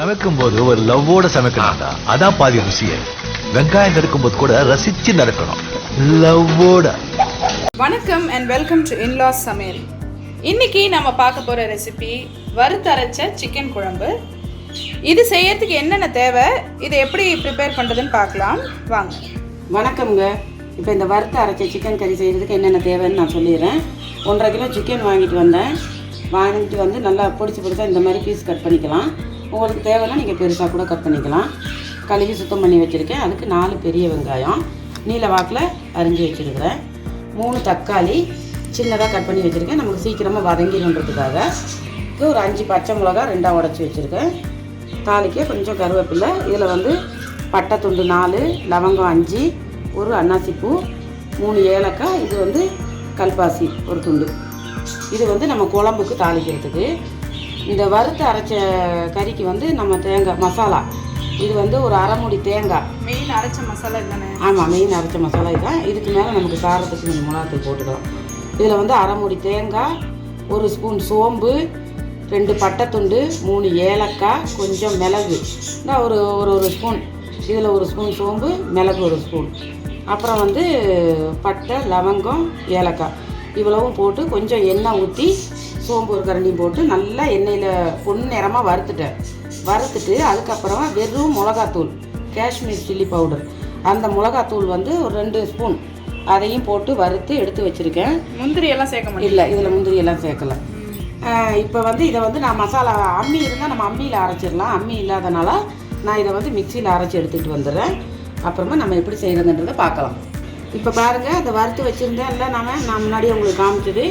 சமைக்கும் போது ஒரு லவ்வோட சமைக்கணும்டா. அதான் பாதி ருசியே. வெங்காயம் நறுக்கும் போது கூட ரசிச்சு நறுக்கணும், லவ்வோட. வணக்கம் அண்ட் வெல்கம் டு இன்லாஸ் சமையல். இன்னைக்கு நம்ம பார்க்க போகிற ரெசிபி வறுத்தரைச்ச சிக்கன் குழம்பு. இது செய்யறதுக்கு என்னென்ன தேவை, இதை எப்படி ப்ரிப்பேர் பண்ணுறதுன்னு பார்க்கலாம் வாங்க. வணக்கம்ங்க. இப்போ இந்த வறுத்து அரைச்ச சிக்கன் கறி செய்கிறதுக்கு என்னென்ன தேவைன்னு நான் சொல்லிடுறேன். 1.5 கிலோ சிக்கன் வாங்கிட்டு வந்து நல்லா பொடிச்சா இந்த மாதிரி பீஸ் கட் பண்ணிக்கலாம். உங்களுக்கு தேவைன்னா நீங்கள் பெருசாக கூட கட் பண்ணிக்கலாம். கழுவி சுத்தம் பண்ணி வச்சுருக்கேன். அதுக்கு 4 பெரிய வெங்காயம் நீல வாக்கில் அரிஞ்சு வச்சுருக்கிறேன். 3 தக்காளி சின்னதாக கட் பண்ணி வச்சுருக்கேன், நமக்கு சீக்கிரமாக வதங்கிடுன்றதுக்காக. ஒரு 5 பச்சை மிளகா 2ஆக உடச்சி வச்சுருக்கேன். தாளிக்க கொஞ்சம் கருவேப்பிலை. இதில் வந்து பட்டை துண்டு 4, லவங்கம் 5, ஒரு அன்னாசிப்பூ, 3 ஏலக்காய், இது வந்து கல்பாசி ஒரு துண்டு. இது வந்து நம்ம குழம்புக்கு தாளிக்கிறதுக்கு. இந்த வறுத்து அரைச்ச கறிக்கு வந்து நம்ம தேங்காய் மசாலா, இது வந்து ஒரு அரை மூடி தேங்காய். மெயின் அரைச்ச மசாலா இதுதானே? ஆமாம், மெயின் அரைச்ச மசாலா இதுதான். இதுக்கு மேலே நமக்கு காரத்துக்கு நீங்கள் மிளகாத்தூள் போட்டுக்கலாம். இதில் வந்து அரை மூடி தேங்காய், 1 ஸ்பூன் சோம்பு, 2 பட்டை துண்டு, 3 ஏலக்காய், கொஞ்சம் மிளகு, ஒரு ஸ்பூன். இதில் 1 ஸ்பூன் சோம்பு, மிளகு 1 ஸ்பூன், அப்புறம் வந்து பட்டை, லவங்கம், ஏலக்காய் இவ்வளவும் போட்டு கொஞ்சம் எண்ணெய் ஊற்றி சோம்பு ஒரு கரண்டியும் போட்டு நல்லா எண்ணெயில் பொன்னிறமாக வறுத்துட்டு அதுக்கப்புறமா வெறும் மிளகாத்தூள், காஷ்மீர் சில்லி பவுடர், அந்த மிளகாத்தூள் வந்து ஒரு 2 ஸ்பூன் அதையும் போட்டு வறுத்து எடுத்து வச்சுருக்கேன். முந்திரி எல்லாம் சேர்க்க முடியும்? இல்லை, இதில் முந்திரி எல்லாம் சேர்க்கலை. இப்போ வந்து இதை வந்து நான் மசாலா அம்மி இருந்தால் நம்ம அம்மியில் அரைச்சிடலாம். அம்மி இல்லாதனால நான் இதை வந்து மிக்சியில் அரைச்சி எடுத்துகிட்டு வந்துடுறேன். அப்புறமா நம்ம எப்படி செய்கிறதுன்றதை பார்க்கலாம். இப்போ பாருங்கள், அதை வறுத்து வச்சுருந்தேன் இல்லை, நான் முன்னாடியே உங்களுக்கு காமிச்சது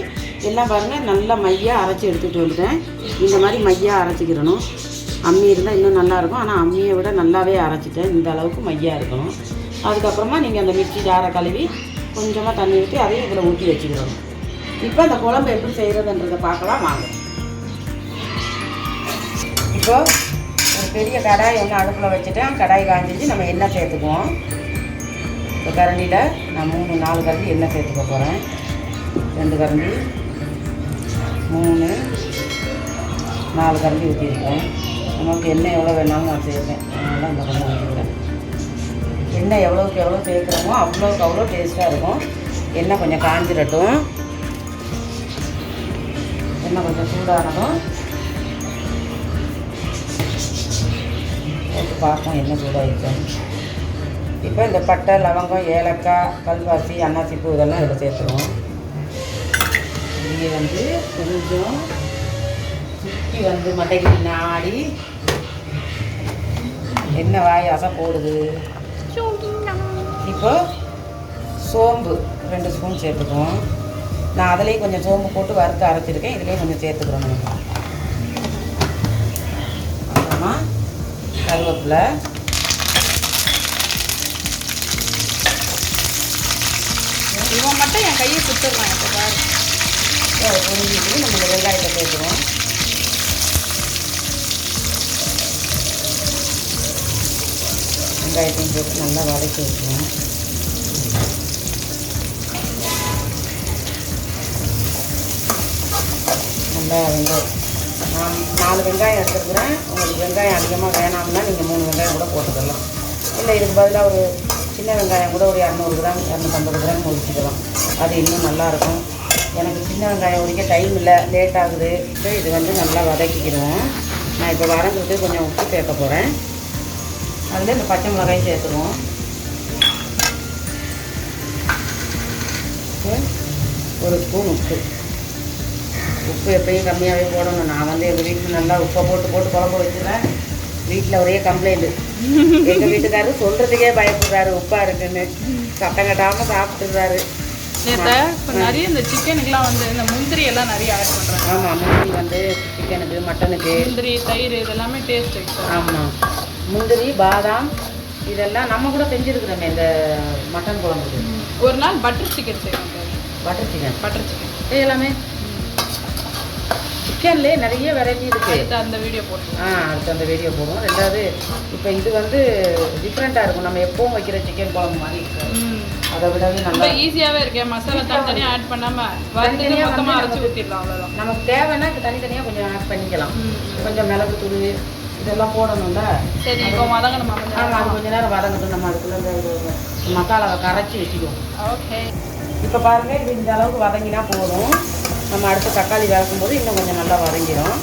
எல்லாம் பாருங்கள், நல்லா மையாக அரைச்சி எடுத்துகிட்டு வந்துட்டேன். இந்த மாதிரி மையாக அரைச்சிக்கிறணும். அம்மி இருந்தால் இன்னும் நல்லாயிருக்கும், ஆனால் அம்மியை விட நல்லாவே அரைச்சிட்டேன். இந்த அளவுக்கு மையாக இருக்கணும். அதுக்கப்புறமா நீங்கள் அந்த மிக்சி ஜாரை கழுவி கொஞ்சமாக தண்ணி ஊற்றி அதையும் இதில் ஊற்றி வச்சுக்கிறணும். இப்போ அந்த குழம்பு எப்படி செய்கிறதுன்றதை பார்க்கலாம் வாங்க. இப்போ ஒரு பெரிய கடாய் ஒன்று அடுப்பில் வச்சுட்டேன். கடாய் காஞ்சிச்சு. நம்ம எண்ணெய் சேர்த்துக்குவோம். இப்போ கரண்டியில் நான் 3-4 கரண்டி எண்ணெய் சேர்த்துக்க போகிறேன். 2 கரண்டி, 3, 4 கரண்டி ஊற்றிருக்கேன். நமக்கு எண்ணெய் எவ்வளோ வேணாலும் நான் சேர்ப்பேன். அதனால் இந்த கொஞ்சம் ஊற்றிக்கிறேன். எண்ணெய் எவ்வளோக்கு எவ்வளோ சேர்க்குறோமோ அவ்வளோக்கு அவ்வளோ டேஸ்ட்டாக இருக்கும். எண்ணெய் கொஞ்சம் காஞ்சிடட்டும். எண்ணெய் கொஞ்சம் சூடானதும் போட்டு பார்ப்போம் எண்ணெய் சூடாகிருக்கும். இப்போ இந்த பட்டை, லவங்கம், ஏலக்காய், கல்பாசி, அன்னாசிப்பூ இதெல்லாம் இதில் சேர்த்துருவோம். இங்கே வந்து கொஞ்சம் சுற்றி வந்து மட்டைக்கு நாடி என்ன வாய் அசை போடுது. இப்போ சோம்பு 2 ஸ்பூன் சேர்த்துக்குவோம். நான் அதுலேயும் கொஞ்சம் சோம்பு போட்டு வறுத்து அரைச்சிருக்கேன். இதுலேயும் கொஞ்சம் சேர்த்துக்கிறோம். நம்ம அப்புறமா கருவேப்பிலை, இவன் மட்டும் என் கையை சுட்டுருவான். இப்போ பாரு, பொரிஞ்சிட்டு நம்ம இந்த வெங்காயத்தை சேர்த்துருவோம். வெங்காயத்தையும் போட்டு நல்லா வதக்கி வச்சுருவோம். நல்லா வெங்காயம் நான் 4 வெங்காயம் எடுத்துருக்குறேன். உங்களுக்கு வெங்காயம் அதிகமாக வேணாம்னா நீங்கள் 3 வெங்காயம் கூட போட்டுக்கலாம். இல்லை, இதுக்கு பதிலாக ஒரு சின்ன வெங்காயம் கூட ஒரு 200 கிராம் 250 கிராம் ஒழிச்சிக்கலாம். அது இன்னும் நல்லாயிருக்கும். எனக்கு சின்ன வெங்காயம் ஒழிக்க டைம் இல்லை, லேட் ஆகுது. ஸோ இது வந்து நல்லா வதக்கிக்கிடுவோம். நான் இப்போ வதங்கிறதுக்கு கொஞ்சம் உப்பு சேர்க்க போகிறேன். அதில் இந்த பச்சை மிளகாயும் சேர்த்துக்குவோம். ஒரு ஸ்பூன் உப்பு எப்பயும் கம்மியாகவே போடணும். நான் வந்து எங்கள் வீட்டில் நல்லா உப்பை போட்டு குழம்பு வச்சுருவேன். வீட்டில் ஒரே கம்ப்ளைண்ட்டு. எங்கள் வீட்டுக்காரரு சொல்கிறதுக்கே பயப்படுறாரு உப்பாக இருக்குன்னு. சத்தம் கட்டாமல் சாப்பிட்டுறாரு. இப்போ நிறைய இந்த சிக்கனுக்குலாம் வந்து இந்த முந்திரி எல்லாம் நிறைய ஆட் பண்ணுறாங்க. ஆமாம், முந்திரி வந்து சிக்கனுக்கு, மட்டனுக்கு முந்திரி, தயிர் இதெல்லாமே டேஸ்ட் வைக்கும். ஆமாம், முந்திரி, பாதாம் இதெல்லாம் நம்ம கூட செஞ்சுருக்குறோமே இந்த மட்டன் குழம்புக்கு. ஒரு நாள் பட்டர் சிக்கன் செய்வோம். பட்டர் சிக்கன் எல்லாமே சிக்கன்லேயே நிறைய வெரைட்டி இருக்குது. அந்த வீடியோ போட்டு அடுத்து அந்த வீடியோ போடுவோம். 2வது இப்போ இது வந்து டிஃப்ரெண்ட்டாக இருக்கும். நம்ம எப்பவும் வைக்கிற சிக்கன் குழம்பு மாதிரி இருக்குது. அதை விடவே நல்லா ஈஸியாகவே இருக்கேன். மசாலா தனித்தனியாக ஆட் பண்ணாமல் தனித்தனியாக மொத்தமாக அரைச்சி ஊற்றிடலாம். அவ்வளோதான். நமக்கு தேவைன்னா தனித்தனியாக கொஞ்சம் ஆட் பண்ணிக்கலாம். கொஞ்சம் மிளகுத்தூள், இதெல்லாம் போடணும்ல. சரி, இப்போ வதங்கணுமா? அது கொஞ்ச நேரம் வதங்கட்டும். நம்ம அதுக்குள்ள இந்த மசாலாவை கரைச்சி வச்சுக்குவோம். ஓகே. இப்போ பாருங்கள், இது இந்த அளவுக்கு வதங்கினா போதும். நம்ம அடுத்து தக்காளி வதக்கும் போது இன்னும் கொஞ்சம் நல்லா வதங்கிடும்.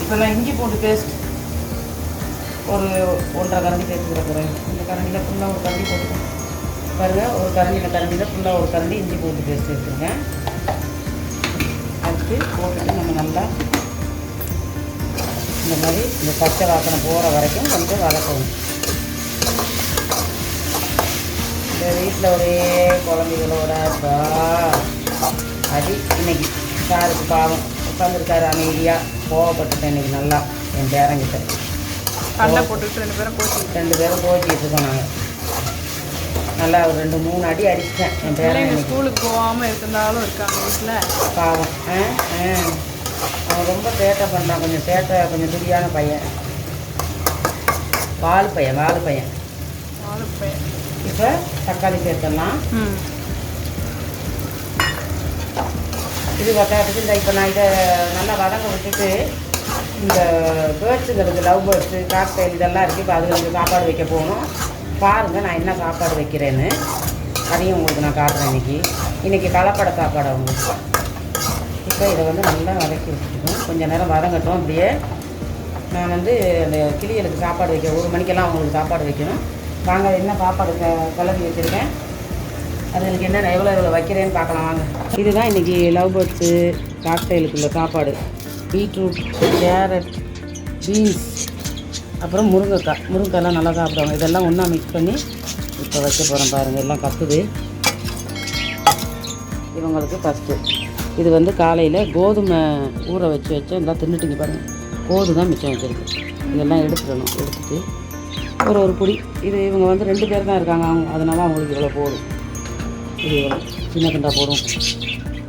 இப்போ நான் இஞ்சி பூண்டு பேஸ்ட் ஒரு 1.5 கரண்டி சேர்த்துக்கிற போகிறேன். இந்த கரண்டியில் ஃபுல்லாக ஒரு கரண்டி போட்டுக்கோங்க. பாருங்கள், ஒரு கரண்டியில் ஃபுல்லாக ஒரு கரண்டி இஞ்சி பூண்டு பேஸ்ட் எடுத்துருக்கேன். அடுத்து போட்டுட்டு நம்ம நல்லா இந்த மாதிரி இந்த பச்சை வாசனை போகிற வரைக்கும் கொஞ்சம் வதக்கணும். இந்த வீட்டில் ஒரே குழந்தைகளோட அடி இன்னைக்கு சாருக்கு பாவம் உட்காந்துருக்காரு அமைதியாக. கோவப்பட்டுட்டேன் இன்னைக்கு நல்லா என் பேரங்கிட்ட. சண்டை போட்டுட்டு 2 பேரும் கோச்சிக்கிட்டு இருக்கோம் நாங்கள். நல்லா ஒரு 2-3 அடி அடிச்சிட்டேன் என் பேரன். ஸ்கூலுக்கு போகாமல் இருந்தாலும் இருக்காங்க வீட்டில் பாவம். அவன் ரொம்ப சேட்டை பண்ணுறான். கொஞ்சம் துடியான பையன். வால் பையன். இப்போ தக்காளி சேர்த்துடலாம். இது வதக்கிறதுக்கு இந்த இப்போ நான் இதை நல்லா வதங்க விட்டுட்டு இந்த பேர்ட்ஸுங்களுக்கு லவ் பேர்ட்ஸு காக்டைல் இதெல்லாம் இருக்குது. இப்போ அதுங்களுக்கு சாப்பாடு வைக்க போகணும். பாருங்கள் நான் என்ன சாப்பாடு வைக்கிறேன்னு. அதையும் உங்களுக்கு நான் காட்டுறேன். இன்றைக்கி கலப்படை சாப்பாடு அவங்களுக்கு. இப்போ இதை வந்து நல்லா வதக்கி வச்சுக்கணும். கொஞ்சம் நேரம் வதங்கட்டும். அப்படியே நான் வந்து அந்த கிளிகளுக்கு சாப்பாடு வைக்க 1 மணிக்கெல்லாம் அவங்களுக்கு சாப்பாடு வைக்கணும். வாங்க, என்ன சாப்பாடு கிளம்பி வச்சுருக்கேன், அதுங்களுக்கு என்னென்ன எவ்வளோ வைக்கிறேன்னு பார்க்கலாம் வாங்க. இதுதான் இன்றைக்கி லவ் பேர்ட்ஸு காக்டைலுக்குள்ள சாப்பாடு. பீட்ரூட், கேரட், பீன்ஸ், அப்புறம் முருங்கைக்காய்லாம் நல்லா சாப்பிடுவாங்க. இதெல்லாம் ஒன்றா மிக்ஸ் பண்ணி இப்போ வைக்க போகிறேன். பாருங்கள், எல்லாம் கத்துது. இவங்களுக்கு ஃபஸ்ட்டு இது வந்து காலையில் கோதுமை ஊற வச்சு எல்லாம் தின்னுட்டுங்க. பாருங்கள், கோதுமை மிச்சம் வச்சுருக்கு. இதெல்லாம் எடுத்துடணும். எடுத்துட்டு ஒரு பொடி. இது இவங்க வந்து 2 பேர் தான் இருக்காங்க. அதனால அவங்களுக்கு இவ்வளோ போதும். இது இவ்வளோ சின்ன துண்டா போடும்.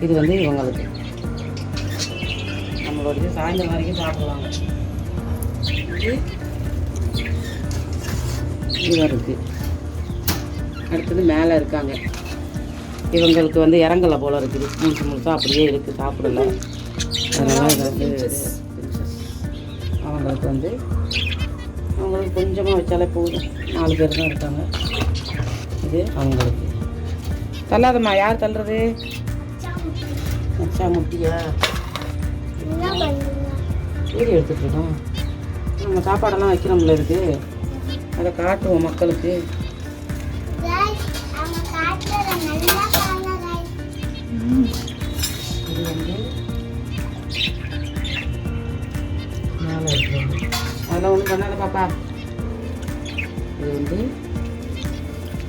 இது வந்து இவங்களுக்கு நம்மளோட சாயந்தரம் வரைக்கும் சாப்பிடுவாங்க. இதுதான் இருக்குது. அடுத்தது மேலே இருக்காங்க. இவங்களுக்கு வந்து இறங்கலை போல் இருக்குது. முழுசாக அப்படியே இருக்குது, சாப்பிடல. அதனால் இதை வந்து அவங்களுக்கு கொஞ்சமாக வச்சாலே போதும். 4 பேர் தான் இருக்காங்க. இது அவங்களுக்கு. தள்ளாதம்மா. யார் தள்ளுறது? அச்சா முட்டியா வீடியோ எடுத்துகிட்ருக்கோம். நம்ம சாப்பாடெல்லாம் வைக்கிறோம்ல இருக்கு. அதை காட்டுவோம் மக்களுக்கு. இது வந்து மேலே இருக்கிறோம். அதெல்லாம் ஒன்றும் பண்ணாத பாப்பா. இது வந்து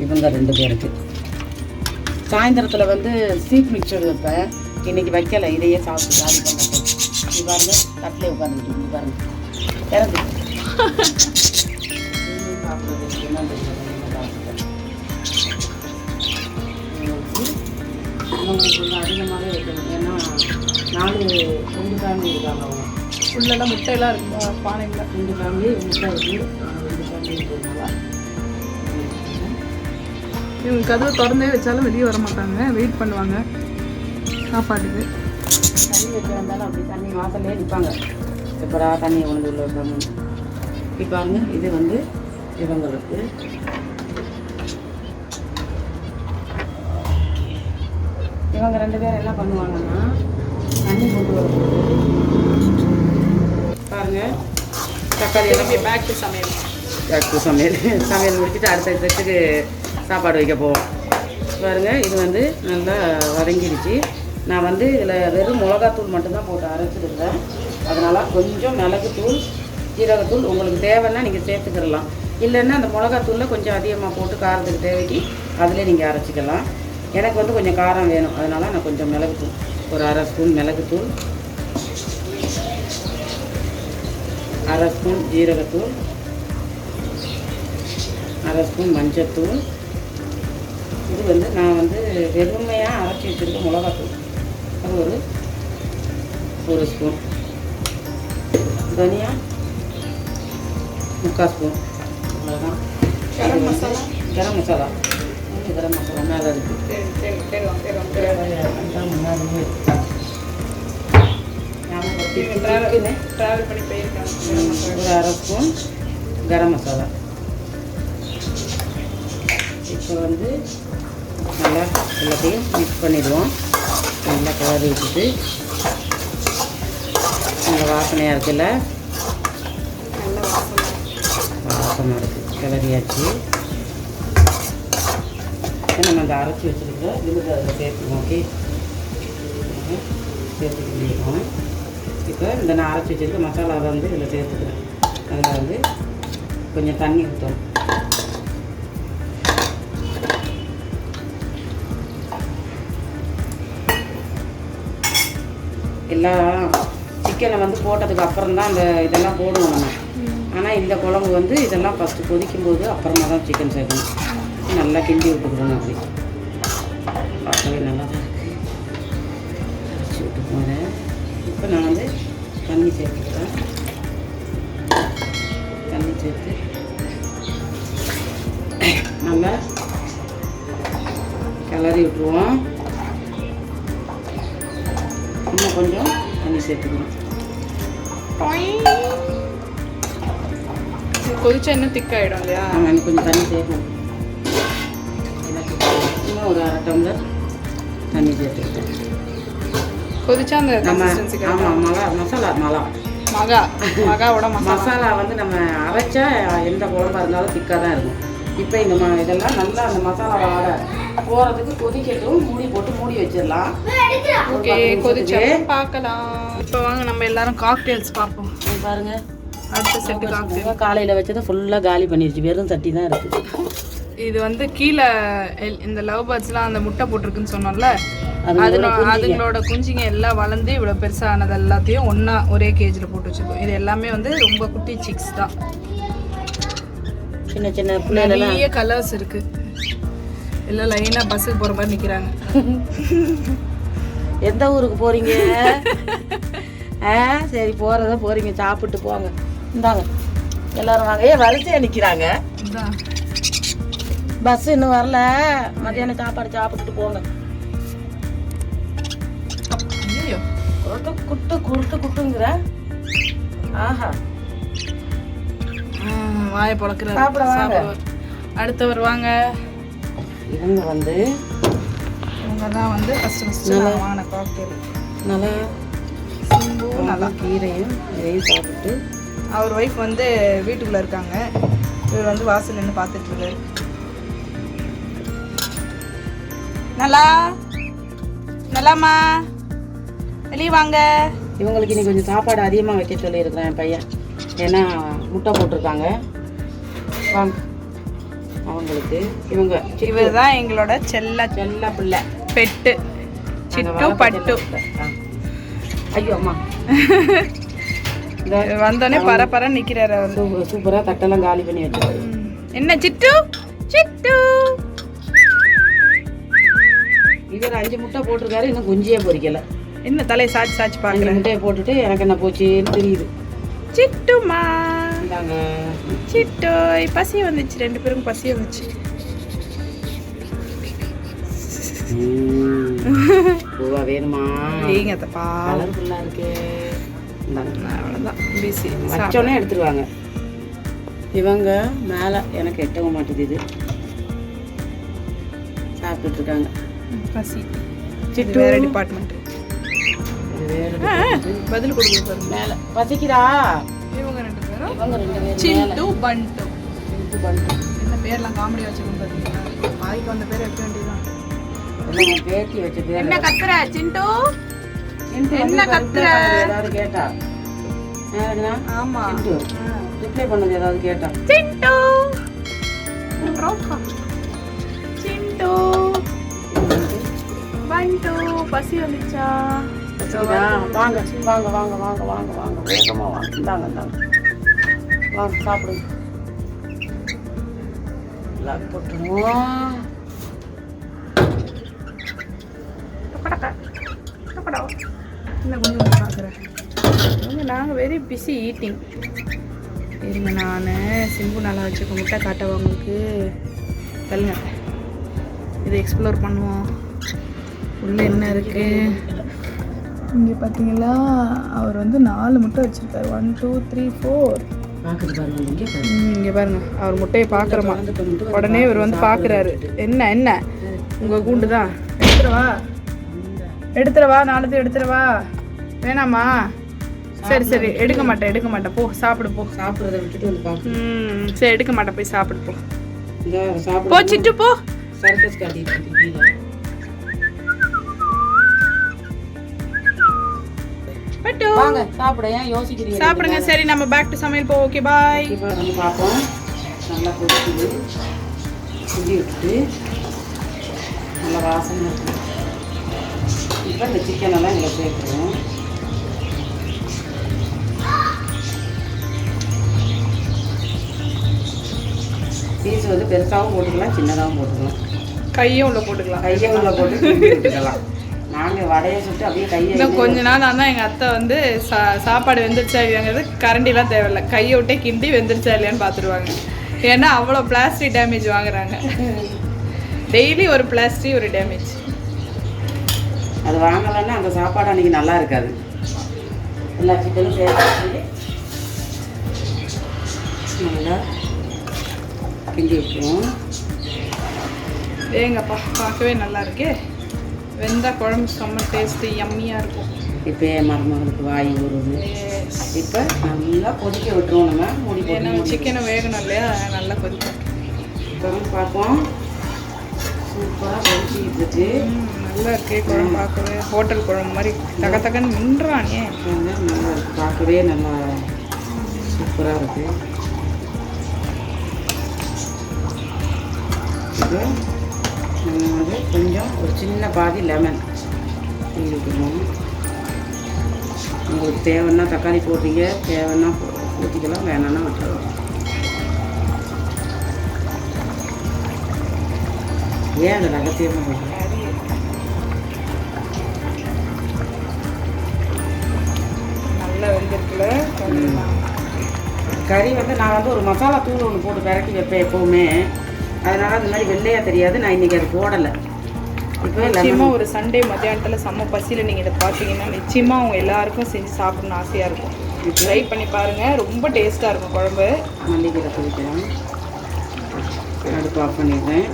இவங்க 2 பேருக்கு. சாயந்தரத்தில் வந்து ஸ்வீட் மிக்சர் வைப்பேன். இன்றைக்கி வைக்கலை. இதையே சாப்பிட்டு காலி பண்ண. இது பாருங்க, தட்டிலே உட்காந்துட்டு இது பாருங்க. இறந்து சாப்பிட்றது என்ன அவங்களுக்கு கொஞ்சம் அதிகமாகவே வைக்கணும். ஏன்னா 4 ஃபேமிலி இருக்காங்க. அவங்க உள்ளெல்லாம் முட்டையெல்லாம் இருக்குங்களா? பானையில் 2 ஃபேமிலி முட்டை இருக்குது. 2 ஃபேமிலி இருக்கிறதுனால இவங்க கதவை திறந்தே வச்சாலும் வெளியே வர மாட்டாங்க. வெயிட் பண்ணுவாங்க சாப்பாட்டுக்கு. தண்ணி வைக்கிறதாலும் அப்படி தண்ணி வாசல்லே நிற்பாங்க. எப்படா தண்ணி கொண்டு உள்ள வைப்பாங்க. பாருங்க, இது வந்து இவங்களுக்கு. இவங்க 2 பேரும் என்ன பண்ணுவாங்கன்னா தண்ணி கொண்டு வரும்போது பாருங்கள், தக்காளி எல்லாம் பேக் டு சமையல் முடிச்சுட்டு அடுத்த ட்ரெஸ்ஸுக்கு சாப்பாடு வைக்க போவோம். பாருங்கள், இது வந்து நல்லா வதங்கிடுச்சு. நான் வந்து இதில் வெறும் மிளகாத்தூள் மட்டும்தான் போட்டு அரைச்சிருக்கேன். அதனால் கொஞ்சம் மிளகுத்தூள், ஜீரகத்தூள் உங்களுக்கு தேவைன்னா நீங்கள் சேர்த்துக்கிடலாம். இல்லைன்னா அந்த மிளகாத்தூளில் கொஞ்சம் அதிகமாக போட்டு காரத்துக்கு தேவைக்கு அதிலே நீங்கள் அரைச்சிக்கலாம். எனக்கு வந்து கொஞ்சம் காரம் வேணும். அதனால் நான் கொஞ்சம் மிளகுத்தூள், ஒரு 1/2 ஸ்பூன் மிளகுத்தூள், 1/2 ஸ்பூன் ஜீரகத்தூள், 1/2 ஸ்பூன் மஞ்சத்தூள். இது வந்து நான் வந்து வெறுமையாக அரைச்சி வச்சுருக்க மிளகாத்தூள். அது ஒரு ஸ்பூன். தனியா 3/4 ஸ்பூன். அவ்வளோதான். கரம் மசாலா மேலே இருக்குது. முன்னாடியே ஞாபகம் ட்ராவல் பண்ணி போயிருக்காங்க. ஒரு அரை ஸ்பூன் கரம் மசாலா. இப்போ வந்து நல்லா எல்லாத்தையும் மிக்ஸ் பண்ணிடுவோம். நல்லா கிளறி விட்டுட்டு நல்லா வாசனையாக இருக்குல்ல, நல்ல வாசமாக இருக்குது. கிளறியாச்சு. நம்ம அந்த அரைச்சி வச்சுருக்க விழுது அதில் சேர்த்துக்குவோம். ஓகே, சேர்த்துக்கிட்டோம். இப்போ இந்த நான் அரைச்சி வச்சுருக்க மசாலாவை வந்து இதில் சேர்த்துக்கிறேன். அதில் வந்து கொஞ்சம் தண்ணி ஊற்றணும். எல்லாம் சிக்கனை வந்து போட்டதுக்கு அப்புறம் தான் அந்த இதெல்லாம் போடுவோம் நம்ம. ஆனால் இந்த குழம்பு வந்து இதெல்லாம் ஃபஸ்ட்டு கொதிக்கும்போது அப்புறமா தான் சிக்கன் சேர்க்கணும். நல்லா கிண்டி விட்டுக்கணும். அப்படி பார்க்கவே நல்லா தான் இருக்குது. அரைச்சி விட்டு போகிறேன். இப்போ நான் வந்து தண்ணி சேர்த்துக்கிறேன். தண்ணி சேர்த்து நல்லா கிளறி விட்டுருவோம். இன்னும் கொஞ்சம் தண்ணி சேர்த்துக்கணும். கொதிச்சா இன்னும் திக்காயிடும் இல்லையா? ஆமாம், இன்னும் கொஞ்சம் தண்ணி சேர்க்கணும். இன்னும் ஒரு அரை டம்ளர் தண்ணி சேர்த்துக்கிட்டேன். கொதிச்சா அந்த நம்ம கன்சிஸ்டன்சி. ஆமாம், மகாவோட மசாலா வந்து நம்ம அரைச்சா எந்த குழம்பா இருந்தாலும் திக்காக தான் இருக்கும். இப்போ இந்த இதெல்லாம் நல்லா அந்த மசாலா வாடை போகிறதுக்கு கொதிக்கட்டும். மூடி போட்டு மூடி வச்சிடலாம். ஓகே, கொதிச்சா பார்க்கலாம். இப்போ வாங்க நம்ம எல்லாரும் காக்டெயில்ஸ் பார்ப்போம். பாருங்க, அடுத்த செட்டு காக்டெயில். காலையில் வச்சதை ஃபுல்லாக காலி பண்ணிடுச்சு. வெறும் சட்டி தான் இருக்குது. இது வந்து கீழே இந்த லவ் பேர்ட்ஸ்லாம் அந்த முட்டை போட்டிருக்குன்னு சொன்னோம்ல, அதுங்களோட குஞ்சுங்க எல்லாம் வளர்ந்து இவ்வளோ பெருசானது எல்லாத்தையும் ஒன்றா ஒரே கேஜில் போட்டு வச்சுருக்கோம். இது எல்லாமே வந்து ரொம்ப குட்டி சிக்ஸ் தான். சின்ன சின்ன பிள்ளைகள் நிறைய கலர்ஸ் இருக்கு. எல்லாம் லைனாக பஸ்ஸுக்கு போகிற மாதிரி நிற்கிறாங்க. எந்த ஊருக்கு போகிறீங்க? சரி, போகிறத போகிறீங்க, சாப்பிட்டு போங்க. இந்தாங்க எல்லாரும் வாங்க. வரிசையாக நிற்கிறாங்க. பஸ் இன்னும் வரல. மத்தியானம் சாப்பாடு சாப்பிட்டுட்டு போங்க. குட்டுங்கிற ஆஹா, வாயை பழக்கிற. அடுத்து வருவாங்க. இவங்க வந்து இவங்க தான் வந்து ஃபஸ்ட்டு வாங்கின காக்டெயில். நல்லா சிம்பு நல்லா கீரையும் இதையும் சாப்பிட்டு அவர் ஒய்ஃப் வந்து வீட்டுக்குள்ளே இருக்காங்க. இவர் வந்து வாசல் நின்று பார்த்துட்டு இருக்காரு. நல்லாம்மா வெளியே வாங்க. இவங்களுக்கு இன்னைக்கு கொஞ்சம் சாப்பாடு அதிகமாக வைக்க சொல்லியிருக்கிறேன் என் பையன். ஏன்னா முட்டை போட்டிருக்காங்க. வாங்க அவங்களுக்கு. இவர் தான் எங்களோட செல்ல பிள்ளை பெட்டு சிட்டு பட்டு. ஐயோ அம்மா, வந்தோடனே பரபர நிற்கிறாரு. வந்து சூப்பராக தட்டெல்லாம் காலி பண்ணி வச்சாரு. என்ன சிட்டு சிட்டு, இவர் 5 முட்டை போட்டிருக்காரு. இன்னும் குஞ்சியே பொறிக்கல. என்ன தலையை சாச்சு சாச்சு பார்க்குறேன். முட்டையை போட்டுட்டு எனக்கு என்ன போச்சுன்னு தெரியுது. சிட்டுமா இந்தாங்க சிட்டோய். பசி வந்துச்சு, 2 பேருக்கும் பசி வந்துச்சு. பூவா வேணுமா? நீங்க தப்பா கலர்ஃபுல்லாக இருக்கு. அவ்வளோதான், பிசி வச்சோன்னே எடுத்துருவாங்க. இவங்க மேலே எனக்கு எட்டவும் மாட்டேது. இது சாப்பிட்டுட்டு இருக்காங்க. பசி. சிட்டு வேற டிபார்ட்மெண்ட். பதில் கொடுக்குது பாருங்க. மேலே பசிக்குதா? இவங்க 2 பேரும். இவங்க 2 பேரும் சிண்டு பண்டு. சிண்டு பண்டு. என்ன பேர்லாம் காமெடி வச்சுக்கணும் பார்த்தீங்களா? பாய்க்கு வந்த பேர் வைக்க வேண்டியதுதான். பேட்டி வச்ச பேர். என்ன கத்துற சிண்டு? சிண்டு என்ன கத்துற? ஏதாவது கேட்டா? ஆமா, சிண்டு ரிப்ளை பண்ணது ஏதாவது கேட்டா? சிண்டு சிண்டு பண்டு. பசி வந்துச்சா? வாங்க வாங்க வாங்க வாங்க வாங்க வாங்க வேகமாக வாங்க. இந்தாங்க இந்தாங்க வாங்க சாப்பிடுங்க. லாக் போட்டுருவோம். என்ன கொஞ்சம் பார்க்குறேன். நாங்கள் வெரி பிஸி ஈட்டிங். இருங்க, நான் சிம்பு நல்லா வச்சுக்க முட்டை காட்டவா உங்களுக்கு? சொல்லுங்க, இதை எக்ஸ்ப்ளோர் பண்ணுவோம். உள்ளே என்ன இருக்குது? இங்கே பார்த்தீங்களா அவர் வந்து 4 முட்டை வச்சுருக்காரு. 1 2 3 4. பார்க்குது பாருங்க, இங்கே பாருங்க. இங்கே பாருங்க, அவர் முட்டையை பார்க்குறமா. உடனே இவர் வந்து பார்க்குறாரு. என்ன உங்கள் கூண்டு தான் எடுத்துறவா 4 எடுத்துறவா வேணாமா? சரி எடுக்க மாட்டேன் போ, சாப்பிடு போ. சாப்பிட்றத விட்டுட்டு வந்து பார்க்கணும். சரி எடுக்க மாட்டேன், போய் சாப்பிடு போ. இங்கே சாப்பிட போ சிட்டு போ. சர்க்கஸ் காட்டிட்டு இருக்கீங்க. பட்டு வாங்க சாப்பிட, ஏன் யோசிக்கிறீங்க? சாப்பிடுங்க. சரி நம்ம பேக் டு சமையல் போ. Okay bye. இப்போ நம்ம பார்ப்போம். நல்லா கொதிக்குது, குடி விட்டுட்டு நல்லா வாசனை இருக்குது. இப்போ இந்த சிக்கனெல்லாம் இதில் சேர்க்குறோம். பீஸ் வந்து பெருசாகவும் போட்டுக்கலாம், சின்னதாகவும் போட்டுக்கலாம். கையும் உள்ள போட்டுக்கலாம். கையை உள்ள போட்டு கிண்டி விட்டுக்கலாம். நாங்கள் வடையை சுட்டு அப்படியே கையை இன்னும் கொஞ்ச நாள் ஆனால் எங்கள் அத்தை வந்து சாப்பாடு வெந்துருச்சா இல்லையாங்கிறது கரண்டிலாம் தேவையில்லை, கையை விட்டே கிண்டி வெந்துருச்சா இல்லையான்னு பார்த்துருவாங்க. ஏன்னா அவ்வளோ பிளாஸ்டிக் டேமேஜ் வாங்குறாங்க. டெய்லி ஒரு பிளாஸ்டிக் ஒரு டேமேஜ். அது வாங்கலைன்னா அந்த சாப்பாடு அன்றைக்கி நல்லா இருக்காது. எல்லா சிக்கனும் சேர்த்து நல்லா கிண்டி விட்டுருவோம். ஏங்கப்பா பார்க்கவே நல்லா இருக்கே. வெந்தா குழம்பு செம்ம டேஸ்ட்டு யம்மியாக இருக்கும். இப்போ என் மருமகளுக்கு வாய் ஊறுது. இப்போ நல்லா கொதிக்க விட்டுருவோம். நம்ம மூடி ஏன்னா போட்டு சிக்கனை வேகணும் இல்லையா, நல்லா கொதிக்கும். இப்போ பார்ப்போம். சூப்பராக கொதிக்கிட்டு நல்லா இருக்கே குழம்பு, பார்க்கவே ஹோட்டல் குழம்பு மாதிரி தகன்னு மின்றானே. நல்லா இருக்கு, பார்க்கவே நல்லா சூப்பராக இருக்குது. இப்போ நம்ம வந்து கொஞ்சம் ஒரு சின்ன பாதி லெமன் ஊற்றிக்கணும். உங்களுக்கு தேவைன்னா தக்காளி போடுறீங்க, தேவைன்னா ஊற்றிக்கலாம், வேணான்னா விட்டுருவோம். ஏன் அது ரகசியமாக போடுறோம்? நல்லா வெந்திருக்குல. கறி வந்து நான் வந்து ஒரு மசாலா தூள் ஒன்று போட்டு பிறக்கி வைப்பேன் எப்போவுமே. அதனால் அந்த மாதிரி வெள்ளையாக தெரியாது. நான் இன்றைக்கி அது போடலை. இப்போ நிச்சயமாக ஒரு சண்டே மத்தியானத்தில் செம்ம பசியில் நீங்கள் இதை பார்த்தீங்கன்னா நிச்சயமாக அவங்க எல்லாருக்கும் செஞ்சு சாப்பிடணும்னு ஆசையாக இருக்கும். ட்ரை பண்ணி பாருங்கள், ரொம்ப டேஸ்ட்டாக இருக்கும் குழம்பு. மல்லிகீரை குடிக்கலாம். அடுப்பு ஆஃப் பண்ணிடுறேன்.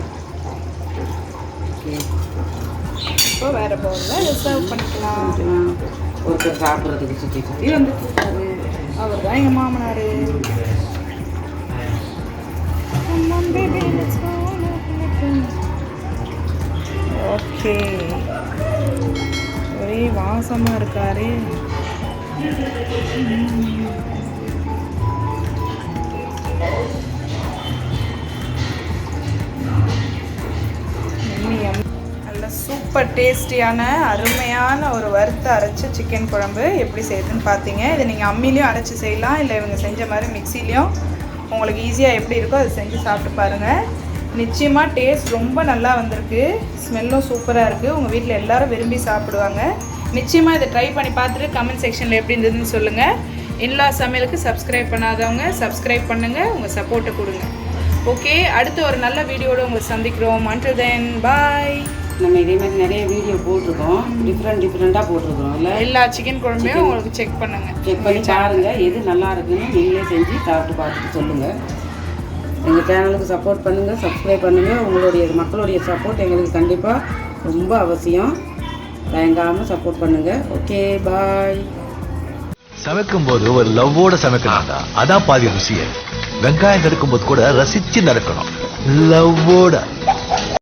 ஓகே, இப்போ வேறு பவுலில் சர்வ் பண்ணிக்கலாம். ஒருத்தர் சாப்பிட்றதுக்கு சுற்றி வந்து அவர் தான் எங்கள் மாமனார். ஓகே, ஒரே வாசமாக இருக்காரு. நல்ல சூப்பர் டேஸ்டியான அருமையான ஒரு வறுத்த அரைச்ச சிக்கன் குழம்பு எப்படி செய்யுதுன்னு பார்த்தீங்க. இதை நீங்கள் அம்மிலையும் அரைச்சி செய்யலாம், இல்லை இவங்க செஞ்ச மாதிரி மிக்சிலையும் உங்களுக்கு ஈஸியாக எப்படி இருக்கோ அதை செஞ்சு சாப்பிட்டு பாருங்கள். நிச்சயமாக டேஸ்ட் ரொம்ப நல்லா வந்திருக்கு, ஸ்மெல்லும் சூப்பராக இருக்குது. உங்கள் வீட்டில் எல்லோரும் விரும்பி சாப்பிடுவாங்க. நிச்சயமாக இதை ட்ரை பண்ணி பார்த்துட்டு கமெண்ட் செக்ஷனில் எப்படி இருந்ததுன்னு சொல்லுங்கள். இன்லா சமையலுக்கு சப்ஸ்கிரைப் பண்ணாதவங்க சப்ஸ்கிரைப் பண்ணுங்கள், உங்கள் சப்போர்ட்டை கொடுங்க. ஓகே, அடுத்து ஒரு நல்ல வீடியோடு உங்களை சந்திக்கிறோம். until then bye. நம்ம இதே மாதிரி நிறைய வீடியோ போட்டிருக்கோம், டிஃப்ரெண்ட்டாக போட்டிருக்கிறோம். இல்லை எல்லா சிக்கன் குழம்பையும் உங்களுக்கு செக் பண்ணுங்கள், செக் பண்ணி பாருங்கள். எது நல்லா இருக்குன்னு நீங்களே செஞ்சு சாப்பிட்டு பார்த்துட்டு சொல்லுங்கள். எங்கள் சேனலுக்கு சப்போர்ட் பண்ணுங்கள், சப்ஸ்கிரைப் பண்ணுங்கள். உங்களுடைய மக்களுடைய சப்போர்ட் எங்களுக்கு கண்டிப்பாக ரொம்ப அவசியம். தயங்காமல் சப்போர்ட் பண்ணுங்கள். ஓகே, பாய். சமைக்கும் போது ஒரு லவ்வோட சமைக்கணும்டா, அதான் பாதி ருசியே. வெங்காயம் நறுக்கும் போது கூட ரசிச்சு நறுக்கணும், லவ்வோட.